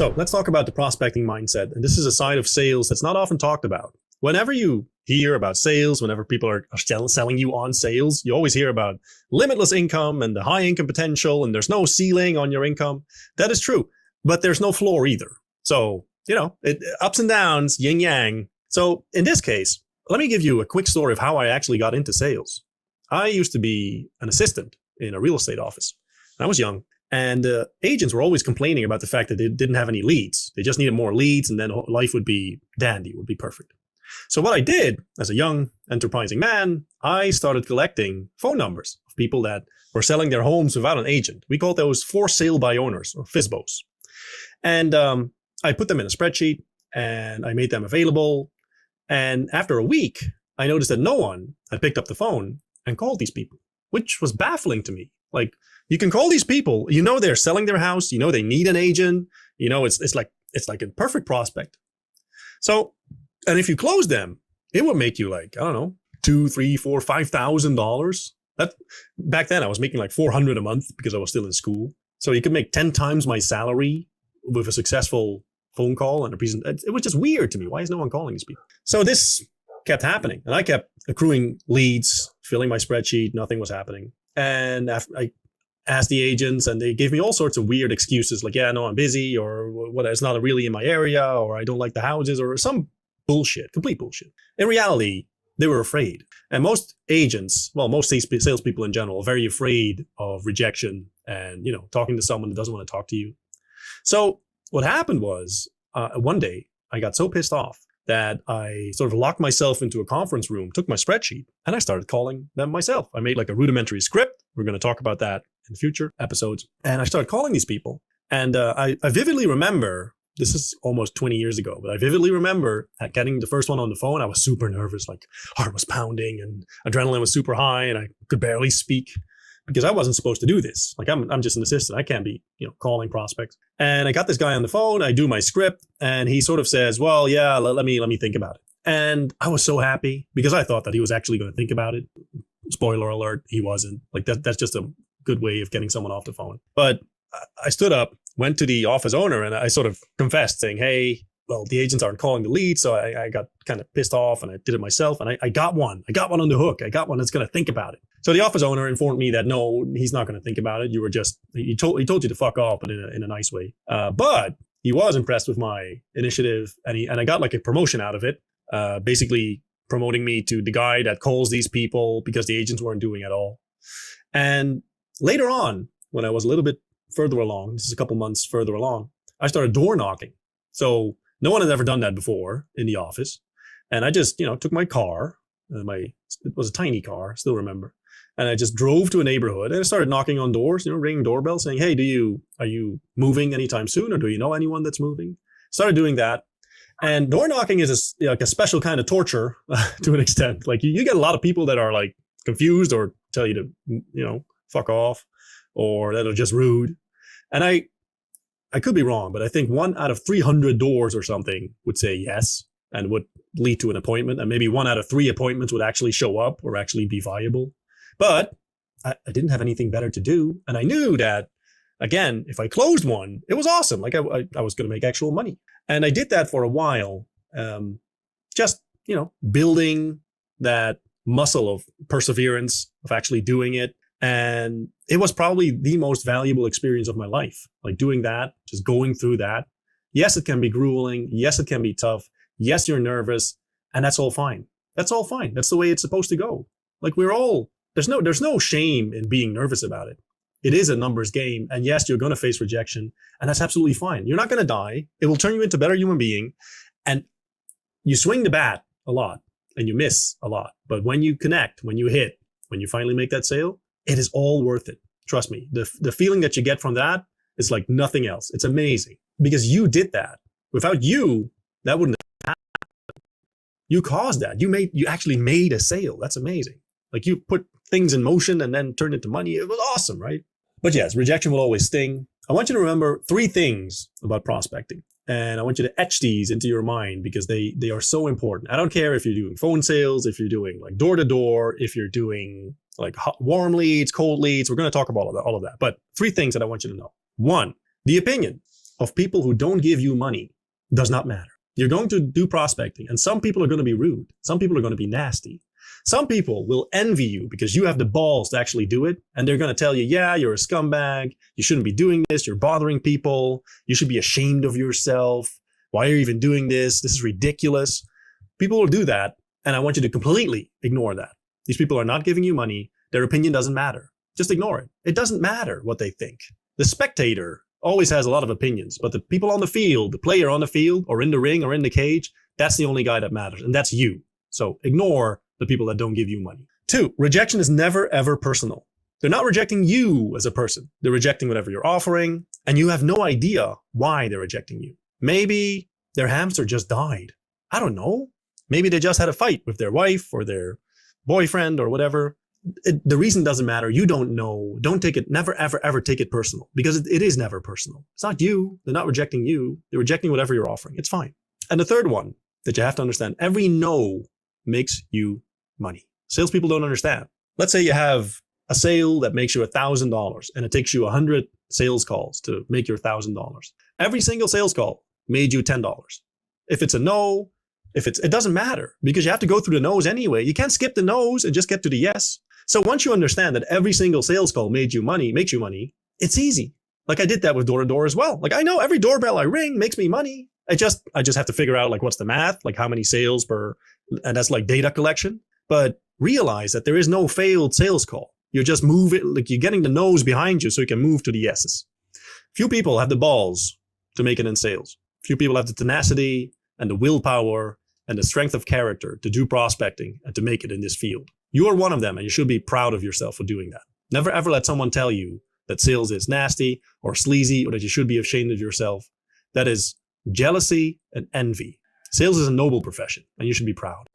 So let's talk about the prospecting mindset. And this is a side of sales that's not often talked about. Whenever you hear about sales, whenever people are selling you on sales, you always hear about limitless income and the high income potential, and there's no ceiling on your income. That is true, but there's no floor either. So, ups and downs, yin yang. So in this case, let me give you a quick story of how I actually got into sales. I used to be an assistant in a real estate office. I was young, and agents were always complaining about the fact that they didn't have any leads. They just needed more leads, and then life would be dandy, would be perfect. So what I did as a young, enterprising man, I started collecting phone numbers of people that were selling their homes without an agent. We called those for sale by owners, or FSBOs. And I put them in a spreadsheet, and I made them available. And after a week, I noticed that no one had picked up the phone and called these people, which was baffling to me. Like, you can call these people, they're selling their house, they need an agent, it's like a perfect prospect. So, and if you close them, it would make you like, I don't know, $2,000, $3,000, $4,000, $5,000. That back then I was making like $400 a month because I was still in school. So you could make 10 times my salary with a successful phone call and a presentation. It was just weird to me. Why is no one calling these people? So this kept happening, and I kept accruing leads, filling my spreadsheet. Nothing was happening. And after I asked the agents, and they gave me all sorts of weird excuses, like, yeah, no, I'm busy, or what, it's not really in my area, or I don't like the houses, or some bullshit, complete bullshit. In reality, they were afraid. And most agents, most salespeople in general, are very afraid of rejection and, talking to someone that doesn't want to talk to you. So what happened was, one day I got so pissed off that I sort of locked myself into a conference room, took my spreadsheet, and I started calling them myself. I made like a rudimentary script. We're going to talk about that in future episodes. And I started calling these people. And I vividly remember, this is almost 20 years ago, but I vividly remember getting the first one on the phone. I was super nervous, like heart was pounding and adrenaline was super high, and I could barely speak because I wasn't supposed to do this. Like, I'm just an assistant. I can't be, calling prospects. And I got this guy on the phone. I do my script, and he sort of says, well, yeah, let me think about it. And I was so happy because I thought that he was actually going to think about it. Spoiler alert, he wasn't. Like, that's just a good way of getting someone off the phone. But I stood up, went to the office owner, and I sort of confessed, saying, hey, well, the agents aren't calling the lead. So I got kind of pissed off, and I did it myself. And I got one. I got one on the hook. I got one that's going to think about it. So the office owner informed me that, no, he's not going to think about it. You were just, he told you to fuck off, but in a nice way. But he was impressed with my initiative, and I got like a promotion out of it, basically promoting me to the guy that calls these people because the agents weren't doing it all. And later on, when I was a little bit further along, this is a couple months further along, I started door knocking. So no one had ever done that before in the office. And I just, took my car, it was a tiny car, still remember. And I just drove to a neighborhood and I started knocking on doors, ringing doorbells, saying, hey, are you moving anytime soon? Or do you know anyone that's moving? Started doing that. And door knocking is like a special kind of torture to an extent. Like you get a lot of people that are like confused or tell you to, fuck off, or that are just rude. And I could be wrong, but I think 1 out of 300 doors or something would say yes and would lead to an appointment. And maybe 1 out of 3 appointments would actually show up or actually be viable. But I didn't have anything better to do. And I knew that, again, if I closed one, it was awesome. Like I was going to make actual money. And I did that for a while, just, building that muscle of perseverance, of actually doing it. And it was probably the most valuable experience of my life. Like doing that, just going through that. Yes, it can be grueling. Yes, it can be tough. Yes, you're nervous. And that's all fine. That's all fine. That's the way it's supposed to go. Like there's no shame in being nervous about it. It is a numbers game. And yes, you're going to face rejection, and that's absolutely fine. You're not going to die. It will turn you into a better human being. And you swing the bat a lot and you miss a lot. But when you connect, when you hit, when you finally make that sale, it is all worth it. Trust me. The feeling that you get from that is like nothing else. It's amazing because you did that. Without you, that wouldn't have happened. You caused that. You actually made a sale. That's amazing. Like you put things in motion and then turned it into money. It was awesome, right? But yes, rejection will always sting. I want you to remember 3 things about prospecting. And I want you to etch these into your mind because they are so important. I don't care if you're doing phone sales, if you're doing like door to door, if you're doing like warm leads, cold leads. We're going to talk about all of that. But 3 things that I want you to know. 1, the opinion of people who don't give you money does not matter. You're going to do prospecting, and some people are going to be rude. Some people are going to be nasty. Some people will envy you because you have the balls to actually do it, and they're going to tell you, yeah, you're a scumbag. You shouldn't be doing this. You're bothering people. You should be ashamed of yourself. Why are you even doing this? This is ridiculous. People will do that, and I want you to completely ignore that. These people are not giving you money. Their opinion doesn't matter. Just ignore it. It doesn't matter what they think. The spectator always has a lot of opinions, but the people on the field, the player on the field or in the ring or in the cage, that's the only guy that matters, and that's you. So ignore the people that don't give you money. 2, rejection is never ever personal. They're not rejecting you as a person. They're rejecting whatever you're offering, and you have no idea why they're rejecting you. Maybe their hamster just died. I don't know. Maybe they just had a fight with their wife or their boyfriend or whatever. The reason doesn't matter. You don't know. Don't take it. Never, ever, ever take it personal, because it is never personal. It's not you. They're not rejecting you. They're rejecting whatever you're offering. It's fine. And the third one that you have to understand, every no makes you money. Salespeople don't understand. Let's say you have a sale that makes you $1,000 and it takes you 100 sales calls to make your $1,000. Every single sales call made you $10. If it's a no, it doesn't matter, because you have to go through the no's anyway. You can't skip the no's and just get to the yes. So once you understand that every single sales call makes you money, it's easy. Like I did that with door-to-door as well. Like I know every doorbell I ring makes me money. I just have to figure out like what's the math, like how many sales per, and that's like data collection. But realize that there is no failed sales call. You're just moving, like you're getting the no's behind you so you can move to the yeses. Few people have the balls to make it in sales. Few people have the tenacity and the willpower and the strength of character to do prospecting and to make it in this field. You are one of them, and you should be proud of yourself for doing that. Never ever let someone tell you that sales is nasty or sleazy or that you should be ashamed of yourself. That is jealousy and envy. Sales is a noble profession, and you should be proud.